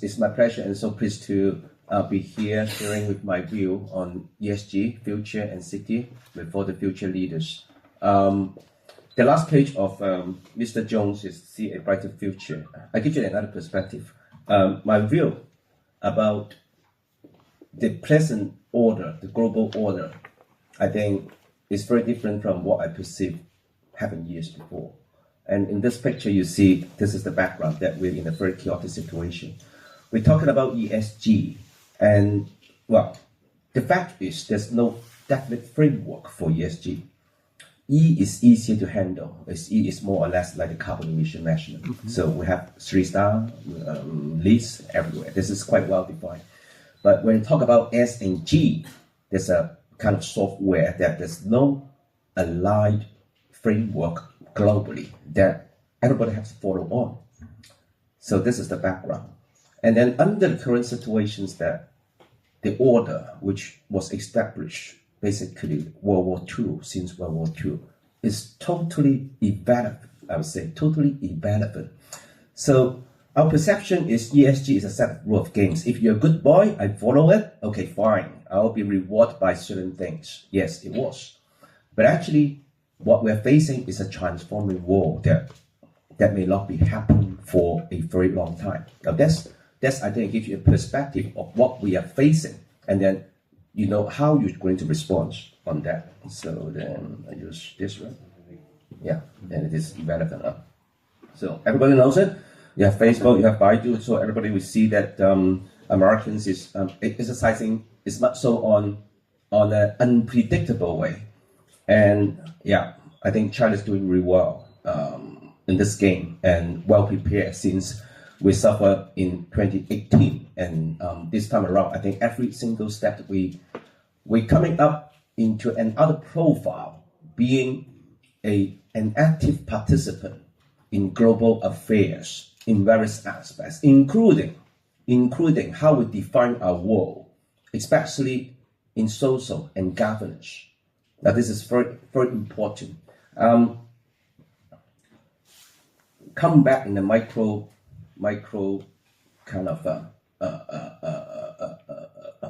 it's my pleasure and so pleased to be here sharing with my view on ESG, future and city for the future leaders. The last page of Mr. Jones is See a Brighter Future. I give you another perspective. My view about the present order, the global order, I think is very different from what I perceived happened years before. And in this picture, you see, this is the background that we're in a very chaotic situation. We're talking about ESG, and well, the fact is there's no definite framework for ESG. E is easier to handle. E is more or less like the carbon emission measurement. Mm-hmm. So we have 3-star lists everywhere. This is quite well defined. But when you talk about S and G, there's a kind of software that there's no aligned framework globally that everybody has to follow on. So this is the background. And then under the current situations that the order, which was established basically World War II, since World War II, is totally irrelevant, I would say, totally irrelevant. So our perception is ESG is a set of rule of games. If you're a good boy, I follow it, okay, fine. I'll be rewarded by certain things. Yes, it was. But actually, what we're facing is a transforming world that may not be happening for a very long time. Now that's I think gives you a perspective of what we are facing, and then you know how you're going to respond on that. So then I use this one. Yeah, and it is irrelevant. So everybody knows it. You have Facebook, you have Baidu, so everybody will see that Americans is exercising is much so on an unpredictable way. And yeah, I think China's doing really well in this game and well prepared since we suffered in 2018. And this time around, I think every single step that we're coming up into another profile, being an active participant in global affairs in various aspects, including how we define our world, especially in social and governance. Now, this is very, very important. Come back in the micro kind of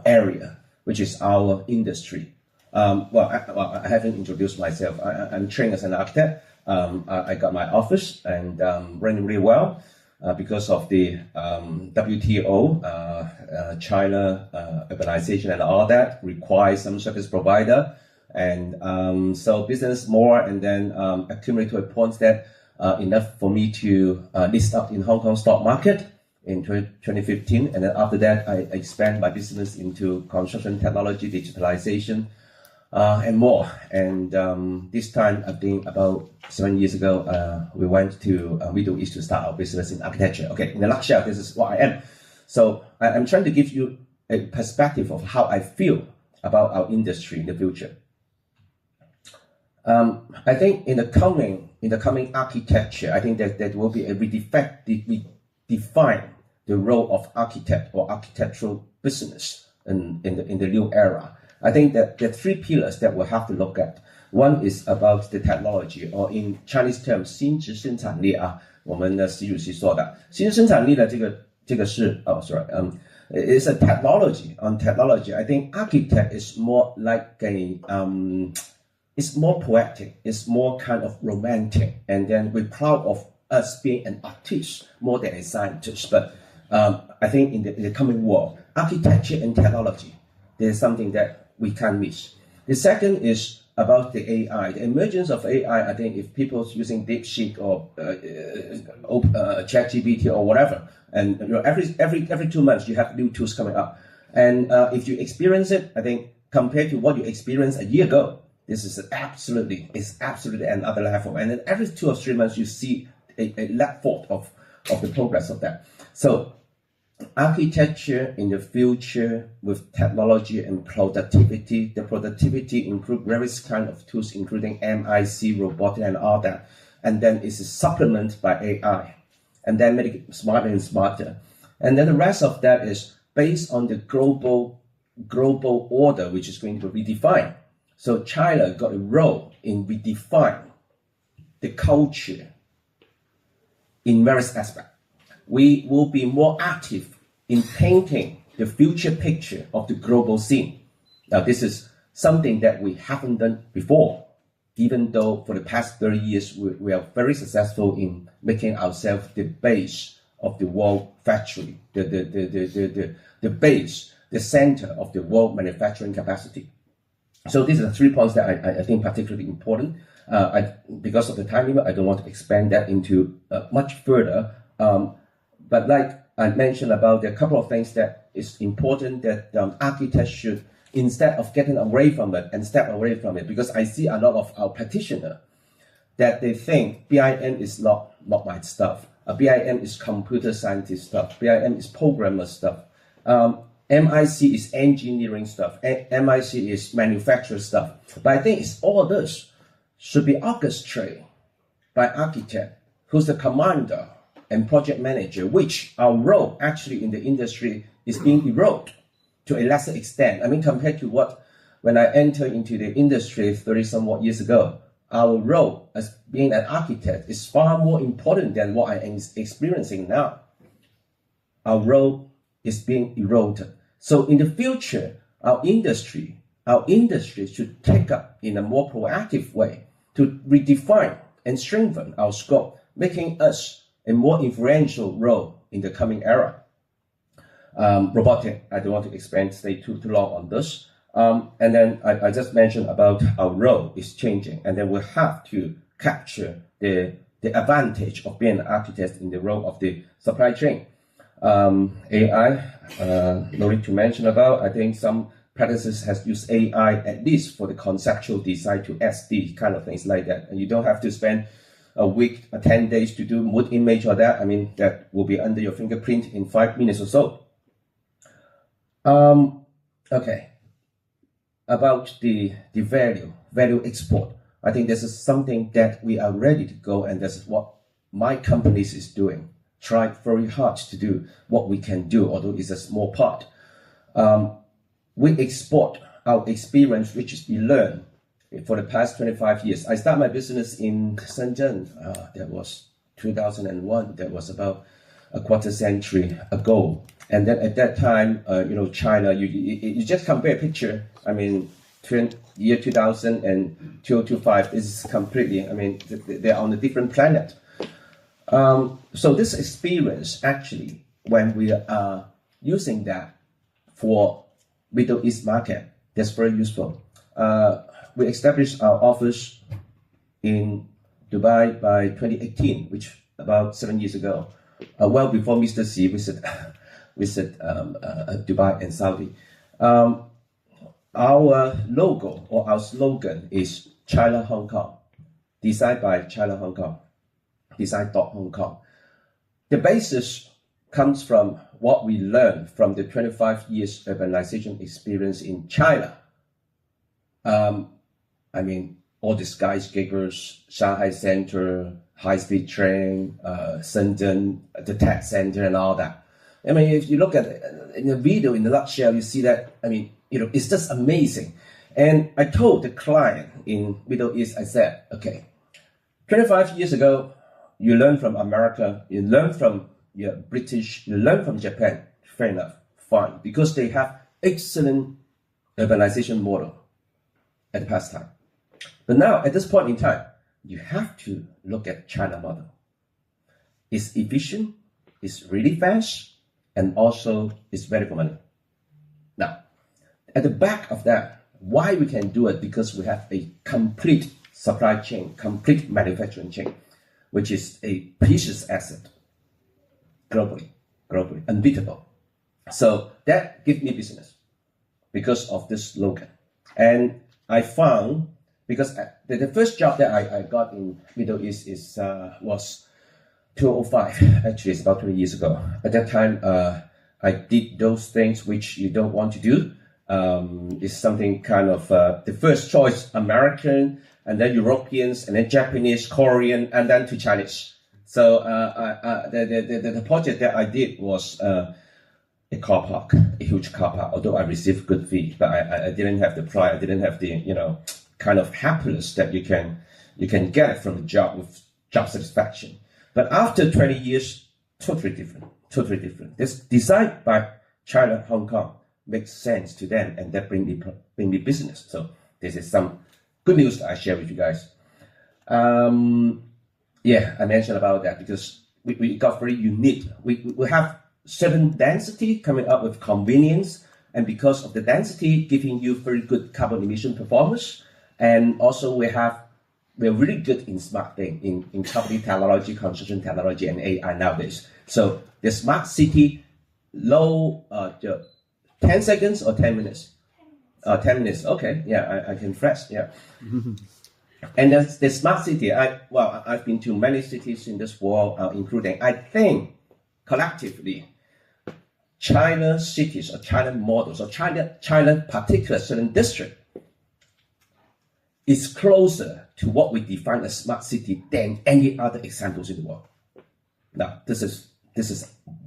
area, which is our industry. I haven't introduced myself. I'm trained as an architect. I got my office and running really well because of the WTO, China urbanization and all that requires some service provider. And so business more and then accumulate to a point that enough for me to list up in Hong Kong stock market in 2015. And then after that, I expand my business into construction technology, digitalization, and more. And this time, I think about 7 years ago, we went to Middle East to start our business in architecture. Okay, in a nutshell, this is what I am. So I'm trying to give you a perspective of how I feel about our industry in the future. I think in the coming architecture, I think that there will be we define the role of architect or architectural business in the new era. I think that there are 3 pillars that we'll have to look at. One is about the technology, or in Chinese terms, 新质生产力啊，我们的习主席说的新生产力的这个是it's a technology. On technology, I think architect is more like it's more poetic, it's more kind of romantic, and then we're proud of us being an artist more than a scientist. But I think in the coming world, architecture and technology, there's something that we can't miss. The second is about the AI, the emergence of AI. I think if people's using DeepSeek or ChatGPT or whatever, and every 2 months you have new tools coming up, and if you experience it, I think compared to what you experienced a year ago, this is absolutely another level. And then every 2 or 3 months you see a leap forward of the progress of that. So architecture in the future with technology and productivity. The productivity include various kind of tools, including MIC, robotic, and all that. And then it's supplemented by AI, and then make it smarter and smarter. And then the rest of that is based on the global order, which is going to be redefined. So China got a role in redefining the culture in various aspects. We will be more active in painting the future picture of the global scene. Now, this is something that we haven't done before, even though for the past 30 years, we are very successful in making ourselves the base of the world factory, the base, the center of the world manufacturing capacity. So these are the 3 points that I think particularly important. Because of the time limit, I don't want to expand that into much further. But like I mentioned about a couple of things that is important that architects should, instead of getting away from it and step away from it, because I see a lot of our practitioners that they think BIM is not my stuff. BIM is computer scientist stuff. BIM is programmer stuff. MIC is engineering stuff. MIC is manufacturer stuff. But I think it's all this should be orchestrated by architect, who's the commander and project manager, which our role actually in the industry is being eroded to a lesser extent. I mean, compared to when I entered into the industry 30 somewhat years ago, our role as being an architect is far more important than what I am experiencing now. Our role is being eroded. So in the future, our industry should take up in a more proactive way to redefine and strengthen our scope, making us a more influential role in the coming era. Robotic, I don't want to stay too long on this. And then I just mentioned about our role is changing, and then we have to capture the advantage of being an architect in the role of the supply chain. AI, no need to mention about. I think some practices has used AI at least for the conceptual design to SD kind of things like that, and you don't have to spend a week or 10 days to do mood image or that. I mean, that will be under your fingerprint in 5 minutes or so. Okay. About the value export. I think this is something that we are ready to go, and this is what my company is doing. Try very hard to do what we can do, although it's a small part. We export our experience, which is we learn for the past 25 years. I started my business in Shenzhen. That was 2001. That was about a quarter century ago. And then at that time, China, you just compare a picture. I mean, year 2000 and 2025 is completely, I mean, they're on a different planet. So this experience, actually, when we are using that for Middle East market, that's very useful. We established our office in Dubai by 2018, which about 7 years ago, well before Mr. Xi visit Dubai and Saudi. Our logo or our slogan is China Hong Kong, designed by China Hong Kong, design.Hong Kong. The basis comes from what we learned from the 25 years urbanization experience in China. I mean, all the skyscrapers, Shanghai Center, high-speed train, Shenzhen, the tech center and all that. I mean, if you look at it in the video in a nutshell, you see that, I mean, it's just amazing. And I told the client in Middle East, I said, okay, 25 years ago, you learn from America, you learn from British, you learn from Japan. Fair enough, fine, because they have excellent urbanization model at the past time. But now, at this point in time, you have to look at China model. It's efficient, it's really fast, and also it's value for money. Now, at the back of that, why we can do it? Because we have a complete supply chain, complete manufacturing chain, which is a precious asset globally, unbeatable. So that gives me business because of this slogan. And I found, because the first job that I got in Middle East was 2005, actually it's about 20 years ago. At that time, I did those things which you don't want to do. It's something kind of the first choice, American, and then Europeans, and then Japanese, Korean, and then to Chinese. So the project that I did was a car park, a huge car park, although I received good fee, but I didn't have the pride, I didn't have the, kind of happiness that you can get from a job with job satisfaction. But after 20 years, totally different. totally different. This designed by China, Hong Kong makes sense to them, and that bring the business. So this is some good news that I share with you guys. Yeah, I mentioned about that because we got very unique. We have certain density coming up with convenience, and because of the density, giving you very good carbon emission performance. And also we're really good in smart thing, in company technology, construction technology, and AI nowadays. So the smart city, 10 seconds or 10 minutes? 10 minutes, okay, yeah, I can fast, yeah. And the smart city, I've been to many cities in this world, including, I think, collectively, China cities or China models or China particular certain district is closer to what we define as smart city than any other examples in the world. Now, this is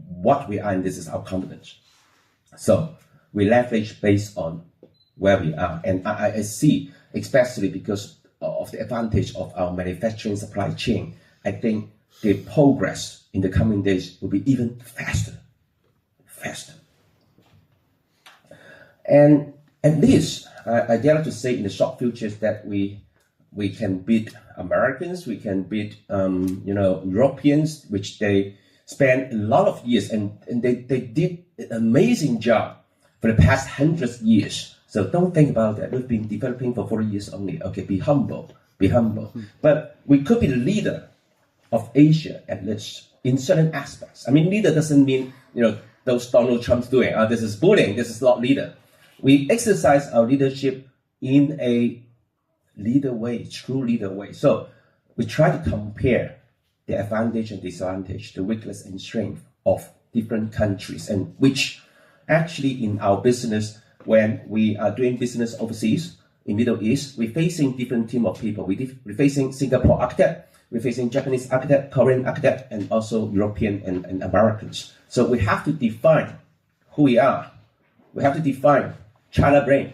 what we are, and this is our confidence. So we leverage based on where we are, and I see, especially because of the advantage of our manufacturing supply chain, I think the progress in the coming days will be even faster. And at least I dare to say in the short future that we can beat Americans, we can beat Europeans, which they spent a lot of years and they did an amazing job for the past hundreds of years. So don't think about that. We've been developing for 40 years only. Okay, be humble. But we could be the leader of Asia at least in certain aspects. I mean, leader doesn't mean those Donald Trump's doing. This is bullying. This is not leader. We exercise our leadership in a true leader way. So we try to compare the advantage and disadvantage, the weakness and strength of different countries, and which actually in our business, when we are doing business overseas in Middle East, we're facing different team of people. We're facing Singapore architect, we're facing Japanese architect, Korean architect, and also European and Americans. So we have to define who we are. We have to define China brain.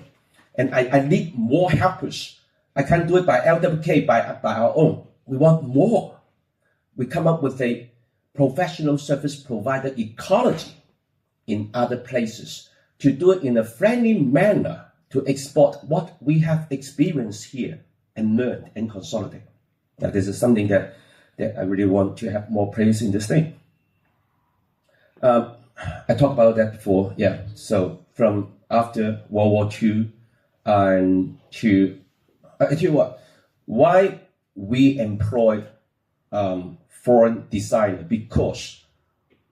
And I need more helpers. I can't do it by LWK, by our own. We want more. We come up with a professional service provider ecology in other places to do it in a friendly manner to export what we have experienced here and learned and consolidate. Now, this is something that I really want to have more place in this thing. I talked about that before, yeah. So from after World War II and I tell you what, why we employ foreign designer, because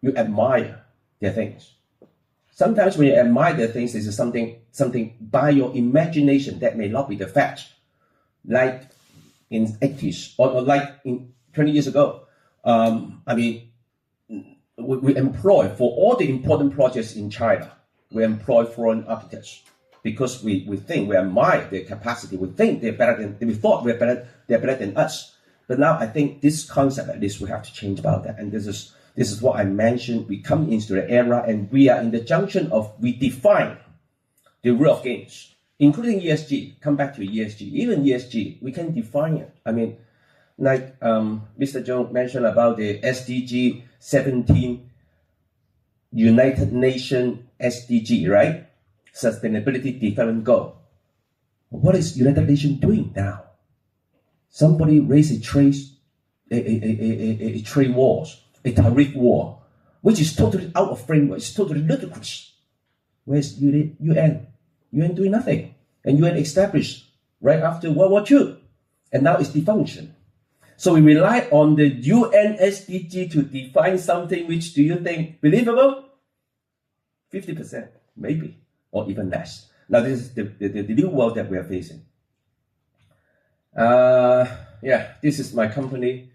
you admire their things. Sometimes when you admire their things, this is something by your imagination that may not be the fact. Like in 80s or like in 20 years ago, we employ for all the important projects in China, we employ foreign architects because we think, we admire their capacity. We think they're better than us. But now I think this concept, at least we have to change about that. And this is what I mentioned. We come into the era and we are in the junction of, we define the rule of games, including ESG. Come back to ESG. Even ESG, we can define it. I mean, like Mr. Zhou mentioned about the SDG 17, United Nations SDG, right? Sustainability Development Goal. What is United Nations doing now? Somebody raised a trade wars, a tariff war, which is totally out of framework. It's totally ludicrous. Where's UN? UN doing nothing. And UN established right after World War II. And now it's defunction. So we rely on the UN SDG to define something which, do you think, believable? 50%, maybe, or even less. Now this is the new world that we are facing. This is my company,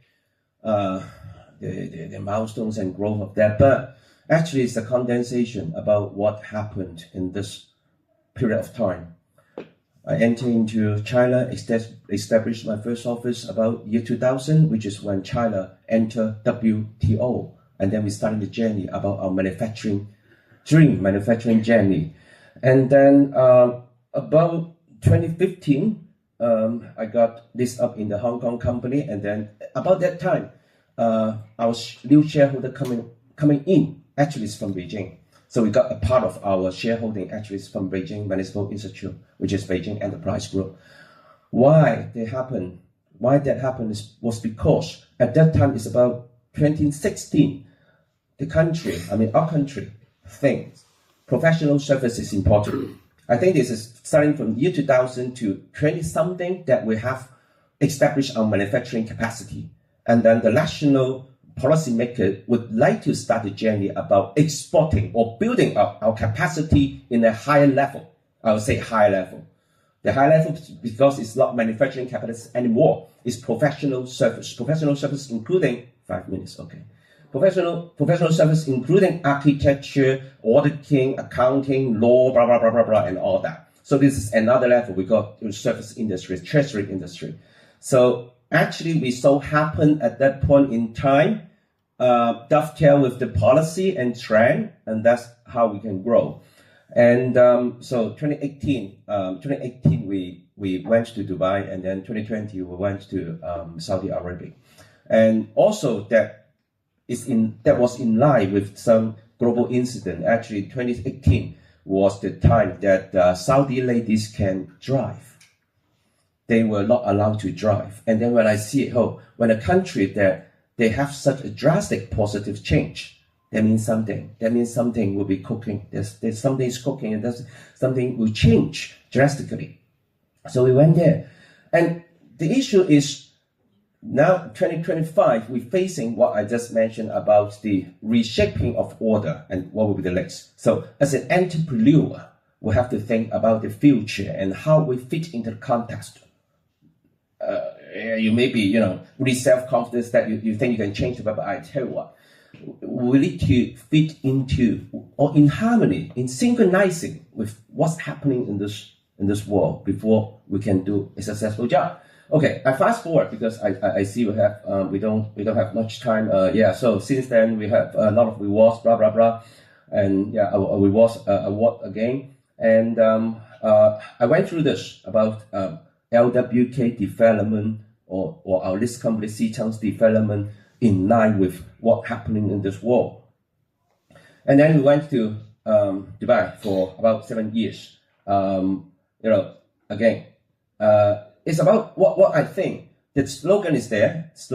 the milestones and growth of that. But actually, it's a condensation about what happened in this period of time. I entered into China, established my first office about year 2000, which is when China entered WTO. And then we started the journey about our manufacturing journey. And then about 2015, I got this up in the Hong Kong company. And then about that time, our new shareholder coming in actually is from Beijing. So we got a part of our shareholding actually is from Beijing Municipal Institute, which is Beijing Enterprise Group. Why that happened was because at that time it's about 2016. The country, our country, thinks professional service is important. I think this is starting from year 2000 to 20-something that we have established our manufacturing capacity. And then the national policymaker would like to start a journey about exporting or building up our capacity in a higher level. I would say higher level. The high level, because it's not manufacturing capacity anymore, it's professional service. Professional service including 5 minutes, okay. Professional service including architecture, auditing, accounting, law, blah, blah, blah, blah, blah, and all that. So this is another level. We got service industry, treasury industry. So actually, we so happen at that point in time, dovetail with the policy and trend, and that's how we can grow. And so 2018, we went to Dubai, and then 2020 we went to Saudi Arabia, and also that was in line with some global incident. Actually, 2018 was the time that Saudi ladies can drive. They were not allowed to drive, and then when I see it, when a country that they have such a drastic positive change. That means something. That means something will be cooking. There's something is cooking, and there's something will change drastically. So we went there, and the issue is now 2025. We're facing what I just mentioned about the reshaping of order and what will be the next. So as an entrepreneur, we have to think about the future and how we fit into the context. You may be, really self-confident that you think you can change the world, but I tell you what. We need to fit into or in harmony, in synchronizing with what's happening in this world before we can do a successful job. Okay, I fast forward because I see we don't have much time. So since then we have a lot of rewards, blah blah blah, and a rewards award again. And I went through this about LWK development or our list company Xichang's development in line with what's happening in this world. And then we went to Dubai for about 7 years. Again, it's about what I think. The slogan is there. It's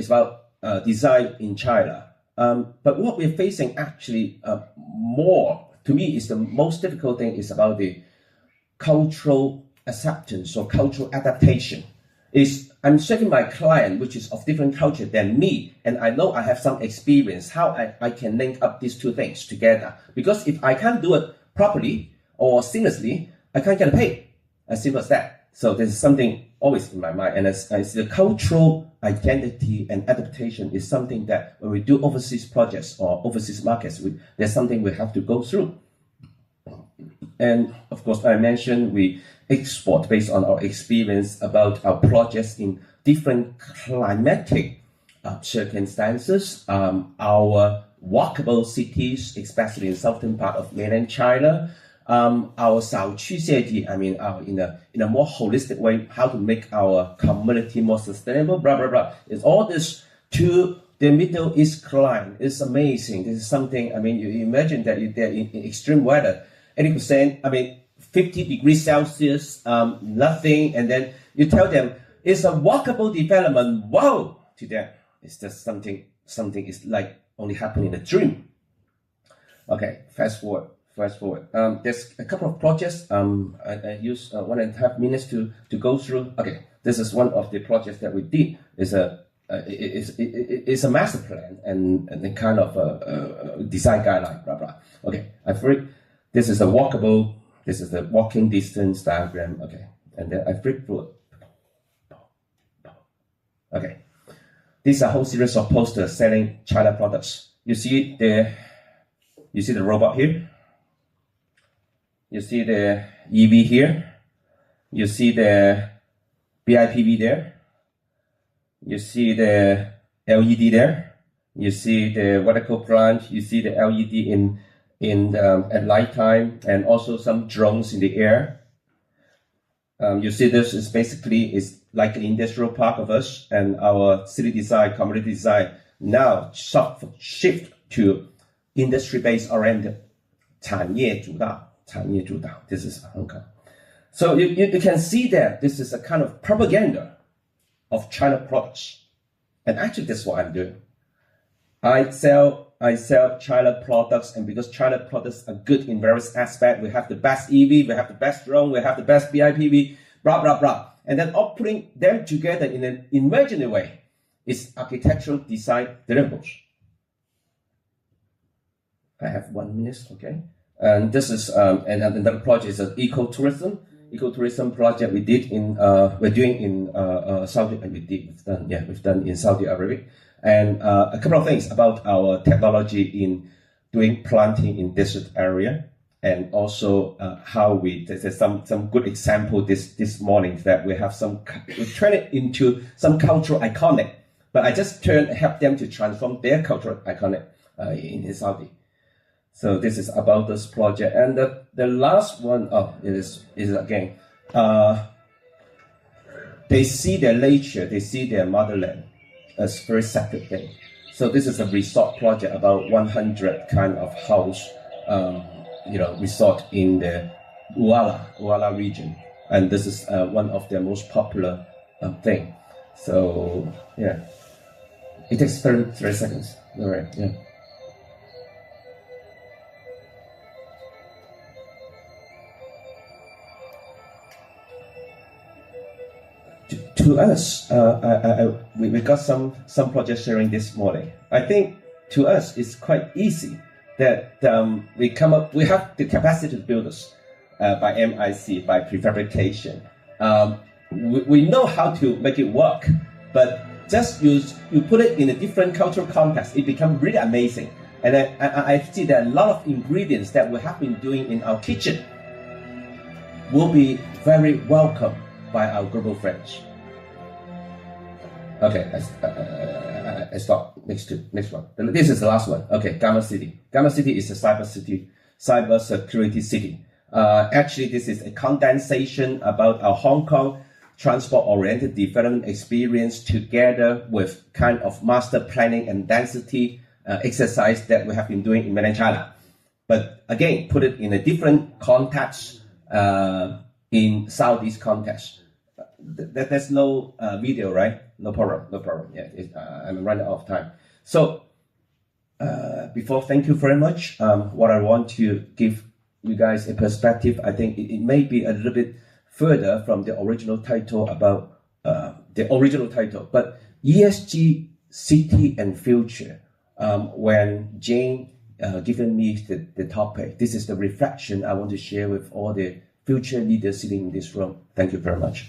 about design in China. But what we're facing actually more, to me, is the most difficult thing is about the cultural acceptance or cultural adaptation. I'm serving my client, which is of different culture than me, and I know I have some experience how I can link up these two things together. Because if I can't do it properly or seamlessly, I can't get paid. As simple as that. So there's something always in my mind, and as the cultural identity and adaptation is something that when we do overseas projects or overseas markets, there's something we have to go through. And of course, I mentioned we export based on our experience about our projects in different climatic circumstances. Our walkable cities, especially in southern part of mainland China. Our 少区设计, in a more holistic way, how to make our community more sustainable, blah, blah, blah. It's all this to the Middle East client. It's amazing. This is something, you imagine that they're in extreme weather, 80%, 50 degrees Celsius, nothing, and then you tell them it's a walkable development. Wow! To them, it's just something is like only happening in a dream. Okay, fast forward. There's a couple of projects. I use 1.5 minutes to go through. Okay, this is one of the projects that we did. It's a master plan and a kind of a design guideline. Blah blah. Okay, this is a walkable. This is the walking distance diagram. Okay, and then I flip through it. Okay, these are a whole series of posters selling China products. You see the robot here. You see the EV here. You see the BIPV there. You see the LED there. You see the vertical plant. You see the LED at night time, and also some drones in the air. You see this is basically like an industrial park of us, and our city design, community design now shift to industry-based oriented 产业主导. This is Hong Kong. So you can see that this is a kind of propaganda of China products. And actually that's what I'm doing. I sell China products, and because China products are good in various aspects, we have the best EV, we have the best drone, we have the best BIPV, blah, blah, blah. And then all putting them together in an imaginary way is architectural design deliverables. I have 1 minute, okay? And this is, and another project is an ecotourism project we did in, we're doing in Saudi, and we've done in Saudi Arabia. And a couple of things about our technology in doing planting in desert area, and also how there's some good example this morning that we turn it into some cultural iconic, but I just help them to transform their cultural iconic in Saudi. So this is about this project. And the last one, is again, they see their nature, they see their motherland as very sacred thing. So this is a resort project, about 100 kind of house, resort in the Uala region. And this is one of their most popular thing. So yeah, it takes 30 seconds. All right, yeah. To us, we got some project sharing this morning. I think to us it's quite easy that we have the capacity to build this by MIC, by prefabrication. We know how to make it work, but just you put it in a different cultural context, it becomes really amazing. And I see that a lot of ingredients that we have been doing in our kitchen will be very welcome by our global friends. Okay, I stop. Next one. This is the last one. Okay, Gamma City. Gamma City is a cyber security city. Actually, this is a condensation about our Hong Kong transport-oriented development experience together with kind of master planning and density exercise that we have been doing in mainland China. But again, put it in a different context, in Southeast context. There's no video, right? No problem. Yeah, I'm running out of time. So, thank you very much. What I want to give you guys a perspective, I think it may be a little bit further from the original title about but ESG City and Future. When Jane given me the topic, this is the reflection I want to share with all the future leaders sitting in this room. Thank you very much.